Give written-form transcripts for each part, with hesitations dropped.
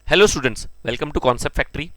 Hello students, welcome to concept factory.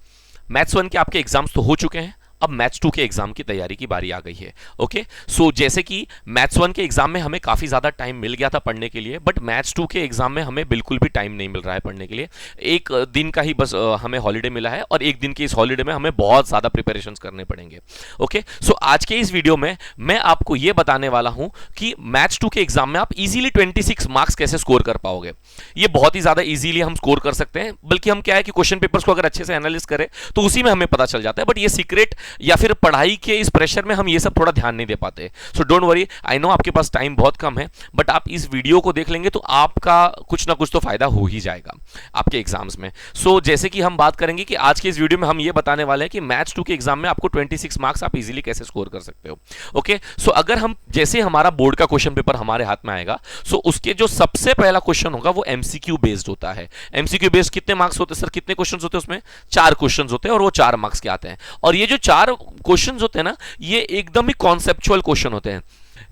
Maths 1 के आपके exams तो हो चुके हैं, अब मैथ्स 2 के एग्जाम की तैयारी की बारी आ गई है। ओके, सो जैसे कि मैथ्स 1 के एग्जाम में हमें काफ़ी ज़्यादा टाइम मिल गया था पढ़ने के लिए, बट मैथ्स 2 के एग्जाम में हमें बिल्कुल भी टाइम नहीं मिल रहा है पढ़ने के लिए। एक दिन का ही बस हमें हॉलीडे मिला है और एक दिन के इस हॉलीडे में हमें बहुत ज़्यादा प्रिपरेशंस करने पड़ेंगे। ओके, सो आज के इस वीडियो में मैं आपको ये बताने वाला हूँ कि मैथ्स 2 के एग्जाम में आप इजीली 26 मार्क्स कैसे स्कोर कर पाओगे। ये बहुत ही ज़्यादा इजीली हम स्कोर कर सकते हैं, बल्कि हम क्या है कि क्वेश्चन पेपर्स को अगर अच्छे से एनालिस करें तो उसी में हमें पता चल जाता है। बट ये सीक्रेट या फिर पढ़ाई के इस प्रेशर में हम ये सब थोड़ा ध्यान नहीं दे पाते। So don't worry, I know आपके पास टाइम बहुत कम है, बट आप इस वीडियो को देख लेंगे तो आपका कुछ ना कुछ तो फायदा हो ही जाएगा आपके एग्जाम्स में। सो जैसे कि हम बात करेंगे कि आज के इस वीडियो में हम ये बताने वाले हैं कि मैथ्स 2 के एग्जाम में आपको 26 मार्क्स आप इजीली कैसे स्कोर कर सकते हो। ओके, सो अगर हम जैसे हमारा बोर्ड का क्वेश्चन पेपर हमारे हाथ में आएगा, सो उसके जो सबसे पहला क्वेश्चन होगा वो एमसीक्यू बेस्ड होता है। एमसीक्यू बेस्ड कितने मार्क्स होते हैं सर, कितने क्वेश्चन होते हैं उसमें? 4 क्वेश्चन होते हैं और वो 4 मार्क्स के आते हैं। और ये जो 4 क्वेश्चन होते हैं ना, ये एकदम ही कॉन्सेप्चुअल क्वेश्चन होते हैं।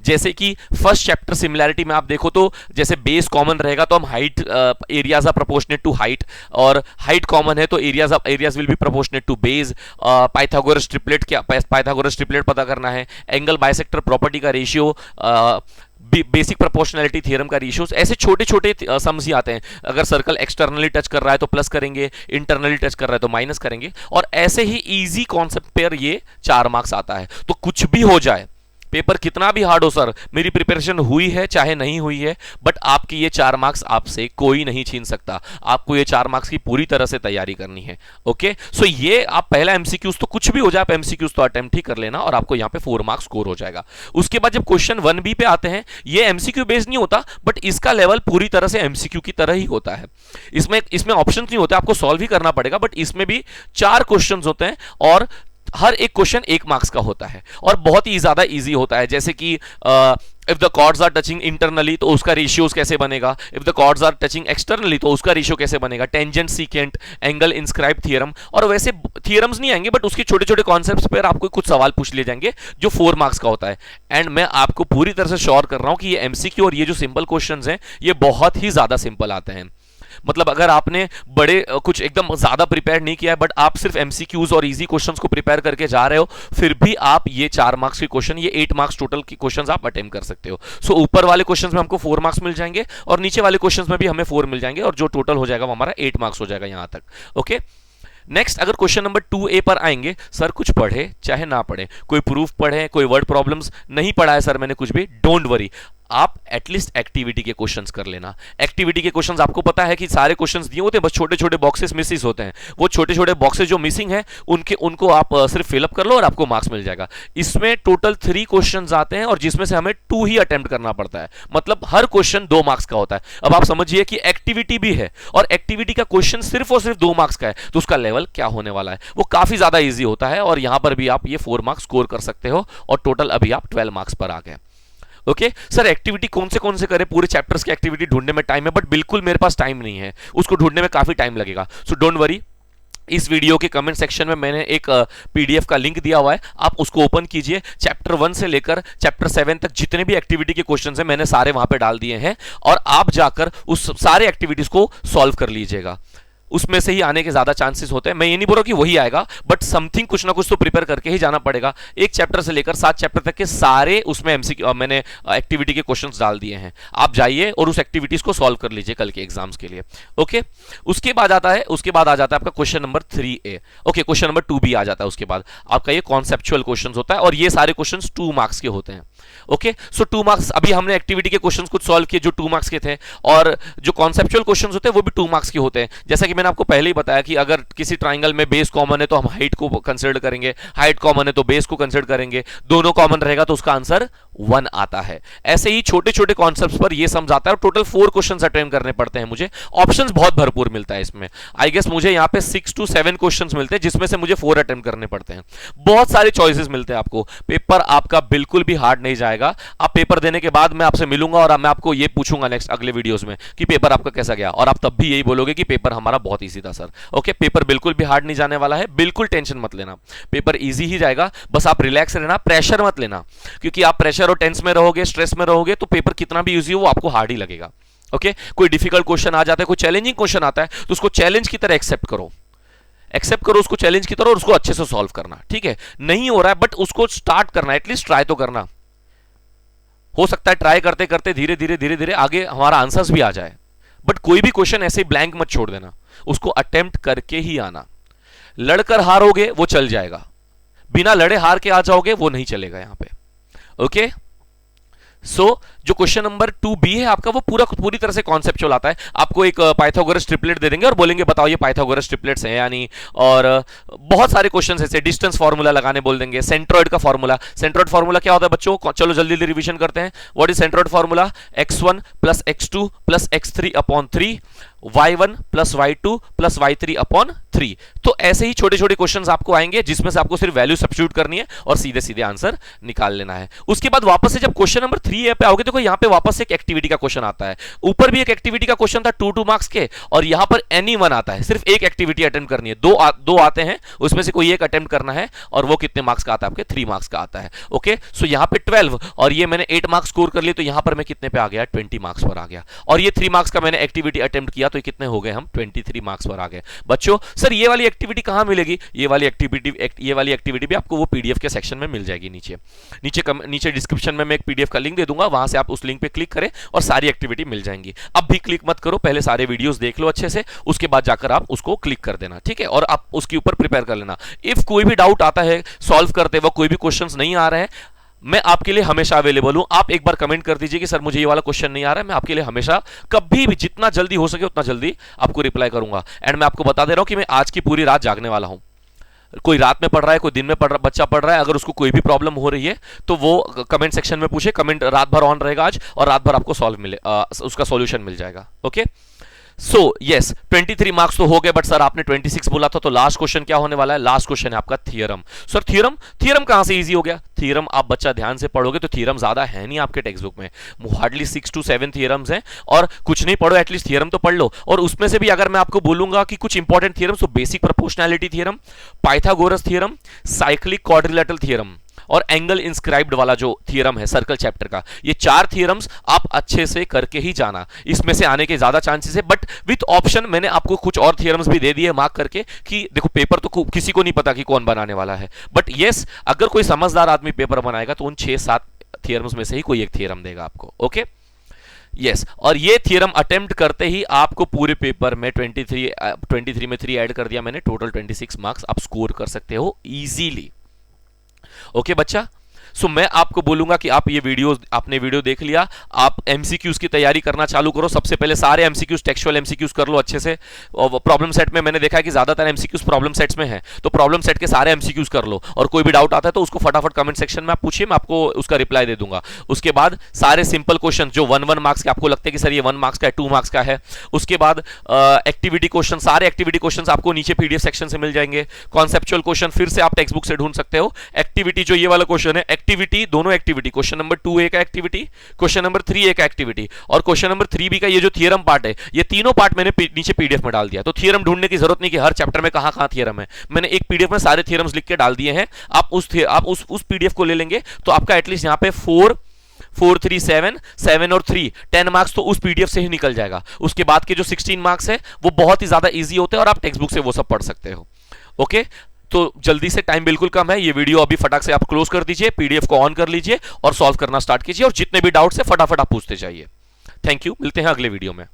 जैसे कि फर्स्ट चैप्टर सिमिलैरिटी में आप देखो तो जैसे बेस कॉमन रहेगा तो हम height areas are proportionate to height, और हाइट कॉमन है तो areas will be proportionate to base. Pythagoras triplet, क्या पाइथागोरस ट्रिपलेट पता करना है। एंगल बाइसेक्टर प्रॉपर्टी का रेशियो, बेसिक प्रोपोर्शनैलिटी थ्योरम का रेशियो। ऐसे छोटे छोटे सम्स ही आते हैं। अगर सर्कल एक्सटर्नली टच कर रहा है तो प्लस करेंगे, इंटरनली टच कर रहा है तो माइनस करेंगे। और ऐसे ही इजी कॉन्सेप्ट पर ये 4 मार्क्स आता है। तो कुछ भी हो जाए, पेपर कितना भी हार्ड हो सर, मेरी प्रिपरेशन हुई है चाहे नहीं हुई है, बट आपकी ये 4 मार्क्स आपसे कोई नहीं छीन सकता। आपको ये 4 मार्क्स की पूरी तरह से तैयारी करनी है। ओके, सो ये आप पहला एमसीक्यूज तो कुछ भी हो जाए, आप एमसीक्यूज तो अटेम्प्ट ही कर लेना और आपको यहाँ पे 4 मार्क्स स्कोर हो जाएगा। उसके बाद जब क्वेश्चन 1B पे आते हैं, ये एमसीक्यू बेस्ड नहीं होता, बट इसका लेवल पूरी तरह से एमसीक्यू की तरह ही होता है। इसमें ऑप्शन नहीं होते, आपको सॉल्व ही करना पड़ेगा, बट इसमें भी 4 क्वेश्चन होते हैं और हर एक क्वेश्चन 1 मार्क्स का होता है और बहुत ही ज्यादा इजी होता है। जैसे कि if the chords are touching internally तो उसका रेशियोज कैसे बनेगा, if the chords are touching externally तो उसका रेशियो कैसे बनेगा, tangent secant, angle inscribe theorem. और वैसे थ्योरम्स नहीं आएंगे, बट उसके छोटे छोटे कॉन्सेप्ट्स पर आपको कुछ सवाल पूछ लिए जाएंगे जो 4 मार्क्स का होता है। एंड मैं आपको पूरी तरह से श्योर कर रहा हूं कि ये एमसीक्यू और ये जो सिंपल क्वेश्चंस हैं ये बहुत ही ज्यादा सिंपल आते हैं। मतलब अगर आपने बड़े कुछ एकदम ज्यादा प्रिपेयर नहीं किया है, बट आप सिर्फ एमसीक्यूज और इजी क्वेश्चंस को प्रिपेयर करके जा रहे हो, फिर भी आप ये 4 मार्क्स के क्वेश्चन, ये 8 मार्क्स टोटल के क्वेश्चंस आप अटेम्प्ट कर सकते हो। सो ऊपर वाले क्वेश्चंस में हमको 4 मार्क्स मिल जाएंगे और नीचे वाले क्वेश्चंस में भी हमें 4 मिल जाएंगे, और जो टोटल हो जाएगा वो हमारा 8 मार्क्स हो जाएगा यहां तक। ओके, नेक्स्ट अगर क्वेश्चन नंबर 2A पर आएंगे, सर कुछ पढ़े चाहे ना पढ़े, कोई प्रूफ पढ़े, कोई वर्ड प्रॉब्लम्स नहीं पढ़ा है सर मैंने कुछ भी, डोंट वरी, आप एटलीस्ट एक्टिविटी के क्वेश्चंस कर लेना। एक्टिविटी के क्वेश्चंस आपको पता है कि सारे क्वेश्चंस दिए होते हैं, बस छोटे छोटे बॉक्सेस मिसिस होते हैं। वो छोटे छोटे बॉक्सेस जो मिसिंग है उनको आप सिर्फ फिलअप कर लो और आपको मार्क्स मिल जाएगा। इसमें टोटल 3 क्वेश्चंस आते हैं और जिसमें से हमें 2 ही अटेम्प्ट करना पड़ता है, मतलब हर क्वेश्चन 2 मार्क्स का होता है। अब आप समझिए कि एक्टिविटी भी है और एक्टिविटी का क्वेश्चन सिर्फ और सिर्फ 2 मार्क्स का है, तो उसका लेवल क्या होने वाला है, वो काफी ज्यादा ईजी होता है। और यहां पर भी आप ये 4 मार्क्स स्कोर कर सकते हो और टोटल अभी आप 12 मार्क्स पर आ गए। ओके, सर एक्टिविटी कौन से करे, पूरे चैप्टर्स की एक्टिविटी ढूंढने में टाइम है, बट बिल्कुल मेरे पास टाइम नहीं है, उसको ढूंढने में काफी टाइम लगेगा। सो डोंट वरी, इस वीडियो के कमेंट सेक्शन में मैंने एक पीडीएफ का लिंक दिया हुआ है, आप उसको ओपन कीजिए। चैप्टर 1 से लेकर चैप्टर 7 तक जितने भी एक्टिविटी के क्वेश्चंस हैं मैंने सारे वहां पे डाल दिए हैं, और आप जाकर उस सारे एक्टिविटीज को सॉल्व कर लीजिएगा। उसमें से ही आने के ज्यादा चांसेस होते हैं। मैं ये नहीं बोल रहा कि वही आएगा, बट समथिंग कुछ ना कुछ तो प्रिपेयर करके ही जाना पड़ेगा। एक चैप्टर से लेकर 7 चैप्टर तक के सारे उसमें एमसीक्यू मैंने एक्टिविटी के क्वेश्चंस डाल दिए हैं, आप जाइए और उस एक्टिविटीज को सॉल्व कर लीजिए कल के एग्जाम्स के लिए। ओके, उसके बाद आ जाता है आपका question number 3A। Okay, question number 2B आ जाता है। उसके बाद आपका ये कॉन्सेप्चुअल क्वेश्चन होता है और ये सारे क्वेश्चन 2 मार्क्स के होते हैं। ओके, सो 2 मार्क्स, अभी हमने एक्टिविटी के क्वेश्चंस कुछ सॉल्व किए जो 2 मार्क्स के थे, और जो कॉन्सेप्चुअल क्वेश्चंस होते हैं वो भी 2 मार्क्स के होते हैं। जैसा कि मैंने आपको पहले ही बताया कि अगर किसी ट्राइंगल में बेस कॉमन है तो हम हाइट को कंसीडर करेंगे, हाइट कॉमन है तो बेस को कंसीडर करेंगे, दोनों कॉमन रहेगा तो उसका आंसर 1 आता है। ऐसे ही छोटे छोटे कॉन्सेप्ट्स पर ये समझ आता है। और टोटल 4 क्वेश्चंस अटेम्प्ट करने पड़ते हैं मुझे, ऑप्शंस बहुत भरपूर मिलता है इसमें। आई गेस मुझे यहाँ पे 6 to 7 क्वेश्चंस मिलते हैं, जिसमें से मुझे 4 अटेम्प्ट करने पड़ते हैं। बहुत सारे चॉइसेस मिलते हैं आपको, पेपर आपका बिल्कुल भी हार्ड नहीं जाएगा। आप पेपर देने के बाद मैं आपसे मिलूंगा और मैं आपको ये पूछूंगा नेक्स्ट अगले वीडियोस में कि पेपर आपका कैसा गया, और आप तब भी यही बोलोगे कि पेपर हमारा बहुत ईजी था सर। ओके, पेपर बिल्कुल भी हार्ड नहीं जाने वाला है, बिल्कुल टेंशन मत लेना, पेपर इजी ही जाएगा। बस आप रिलैक्स रहना, प्रेशर मत लेना, क्योंकि आप प्रेशर और टेंस में रहोगे, स्ट्रेस में रहोगे तो पेपर कितना भी इजी हो वो आपको हार्ड ही लगेगा। ओके कोई डिफिकल्ट क्वेश्चन आ जाता है, कोई चैलेंजिंग क्वेश्चन आता है, तो उसको चैलेंज की तरह एक्सेप्ट करो उसको चैलेंज की तरह, और उसको अच्छे से सॉल्व करना। ठीक है, नहीं हो रहा है बट उसको स्टार्ट करना, एटलीस्ट ट्राई तो करना। हो सकता है ट्राई करते करते धीरे धीरे धीरे धीरे आगे हमारा आंसर्स भी आ जाए, बट कोई भी क्वेश्चन ऐसे ब्लैंक मत छोड़ देना, उसको अटेम्प्ट करके ही आना। लड़कर हारोगे वो चल जाएगा, बिना लड़े हार के आ जाओगे वो नहीं चलेगा यहां पे। ओके जो क्वेश्चन नंबर 2B है आपका, वो पूरी तरह से कॉन्सेप्चुअल आता है। आपको एक पाइथागोरस ट्रिपलेट दे देंगे और बोलेंगे बताओ ये पाइथागोरस ट्रिपलेट्स हैं यानी, और बहुत सारे क्वेश्चन ऐसे डिस्टेंस फार्मूला लगाने बोल देंगे, सेंट्रोइड का फार्मूला। सेंट्रोइड फार्मूला क्या होता है बच्चों, चलो जल्दी जल्दी रिवीजन करते हैं। What is centroid formula, x1 plus x2 plus x3 upon 3, y1 plus y2 plus y3 upon 3। तो ऐसे ही छोटे छोटे क्वेश्चंस आपको आएंगे जिसमें से आपको सिर्फ वैल्यू सब्स्टिट्यूट करनी है और सीधे सीधे आंसर निकाल लेना है। उसके बाद वापस से जब क्वेश्चन नंबर 3 पे आओगे तो यहाँ पे वापस से एक एक्टिविटी का क्वेश्चन आता है। ऊपर भी एक एक्टिविटी का क्वेश्चन था 2 मार्क्स के, और यहां पर एनी वन आता है, सिर्फ एक एक्टिविटी अटेम्प्ट करनी है। दो आते हैं, उसमें से कोई एक अटेम्प्ट करना है, और वो कितने मार्क्स का आता है आपके, 3 मार्क्स का आता है। ओके सो यहां पे 12 और ये मैंने 8 मार्क्स स्कोर कर लिए, तो यहां पर मैं कितने पे आ गया, 20 मार्क्स पर आ गया। और ये 3 मार्क्स का मैंने एक्टिविटी अटेम्प्ट किया, तो कितने हो गए हम, 23 मार्क्स पर आ गए। बच्चों सर ये वाली एक्टिविटी कहां मिलेगी, ये वाली एक्टिविटी भी आपको वो पीडीएफ के सेक्शन में मिल जाएगी। नीचे डिस्क्रिप्शन में मैं एक पीडीएफ का लिंक दे दूंगा, वहां से आप उस लिंक पे क्लिक करें और सारी एक्टिविटी मिल जाएंगी। अब भी क्लिक मत करो, पहले सारे वीडियोस देख लो अच्छे से, उसके बाद जाकर आप उसको क्लिक कर देना। ठीक है, और आप उसके ऊपर प्रिपेयर कर लेना। इफ कोई भी डाउट आता है सॉल्व करते वक्त, कोई भी क्वेश्चंस नहीं आ रहे हैं, मैं आपके लिए हमेशा अवेलेबल हूं। आप एक बार कमेंट कर दीजिए कि सर मुझे ये वाला क्वेश्चन नहीं आ रहा है, मैं आपके लिए हमेशा कभी भी जितना जल्दी हो सके उतना जल्दी आपको रिप्लाई करूंगा। एंड मैं आपको बता दे रहा हूं कि मैं आज की पूरी रात जागने वाला हूं। कोई रात में पढ़ रहा है, कोई दिन में बच्चा पढ़ रहा है, अगर उसको कोई भी प्रॉब्लम हो रही है तो वो कमेंट सेक्शन में पूछे, कमेंट रात भर ऑन रहेगा आज, और रात भर आपको उसका सॉल्यूशन मिल जाएगा। ओके सो यस 23 मार्क्स तो हो गए, बट सर आपने 26 बोला था, तो लास्ट क्वेश्चन क्या होने वाला है, लास्ट क्वेश्चन है आपका थियरम। सर थियरम कहां से इजी हो गया, थियरम आप बच्चा ध्यान से पढ़ोगे तो थियरम ज्यादा है नहीं आपके टेक्स्ट बुक में, हार्डली 6 to 7 थियरम्स हैं, और कुछ नहीं पढ़ो एटलीस्ट थियरम तो पढ़ लो। और उसमें से भी अगर मैं आपको बोलूंगा कि कुछ इंपॉर्टेंट थियरम्स, तो basic proportionality theorem, Pythagoras theorem, cyclic quadrilateral theorem और एंगल इंस्क्राइब्ड वाला जो थियरम है सर्कल चैप्टर का, ये 4 थियरम्स आप अच्छे से करके ही जाना, इसमें से आने के ज्यादा चांसेस है। बट विथ ऑप्शन मैंने आपको कुछ और थियरम्स भी दे दिए मार्क करके, कि देखो पेपर तो किसी को नहीं पता कि कौन बनाने वाला है, बट यस अगर कोई समझदार आदमी पेपर बनाएगा तो उन 6-7 थियरम्स में से ही कोई एक थियरम देगा आपको। ओके यस और ये थियरम अटेम्प्ट करते ही आपको पूरे पेपर में 23 में 3 ऐड कर दिया मैंने, टोटल 26 मार्क्स आप स्कोर कर सकते हो इजीली। ओके बच्चा, सो मैं आपको बोलूंगा कि आप ये आपने वीडियो देख लिया, आप एमसीक्यूज की तैयारी करना चालू करो। सबसे पहले सारे एमसीक्यूज, टेक्सचुअल एमसीक्यूज कर लो अच्छे से। और प्रॉब्लम सेट में मैंने देखा है कि ज्यादातर एमसीक्यूज प्रॉब्लम सेट्स में है, तो प्रॉब्लम सेट के सारे एमसीक्यूज कर लो, और कोई भी डाउट आता है तो उसको फटाफट कमेंट सेक्शन में आप पूछिए, मैं आपको उसका रिप्लाई दे दूंगा। उसके बाद सारे सिंपल क्वेश्चन जो 1 मार्क्स के आपको लगते हैं कि सर ये 1 मार्क्स का है, 2 मार्क्स का है, उसके बाद एक्टिविटी क्वेश्चन, सारे एक्टिविटी क्वेश्चन आपको नीचे पीडीएफ सेक्शन से मिल जाएंगे। कॉन्सेप्चुअल क्वेश्चन फिर से आप टेक्स्ट बुक से ढूंढ सकते हो। एक्टिविटी जो ये वाला क्वेश्चन है, एक्टिविटी दोनों एक्टिविटी, क्वेश्चन नंबर 2A का एक्टिविटी, क्वेश्चन नंबर 3A का एक्टिविटी, और क्वेश्चन नंबर 3B का ये जो थियरम पार्ट है, ये तीनों पार्ट मैंने नीचे पीडीएफ में डाल दिया। तो थियरम ढूंढने की जरूरत नहीं कि हर चैप्टर में कहां थियरम है, मैंने एक पीडीएफ में सारे थियरम्स लिख के डाल दिए हैं। आप उस पीडीएफ को ले लेंगे तो आपका एटलीस्ट यहां पे 4 3 7 और 3 10 मार्क्स तो उस पीडीएफ से ही निकल जाएगा। उसके बाद के जो 16 मार्क्स है वो बहुत ही ज्यादा इजी होते हैं और आप टेक्स्ट बुक से वो सब पढ़ सकते हो। ओके तो जल्दी से, टाइम बिल्कुल कम है, ये वीडियो अभी फटाक से आप क्लोज कर दीजिए, पीडीएफ को ऑन कर लीजिए और सॉल्व करना स्टार्ट कीजिए, और जितने भी डाउट्स है फटाफट आप पूछते जाइए। थैंक यू, मिलते हैं अगले वीडियो में।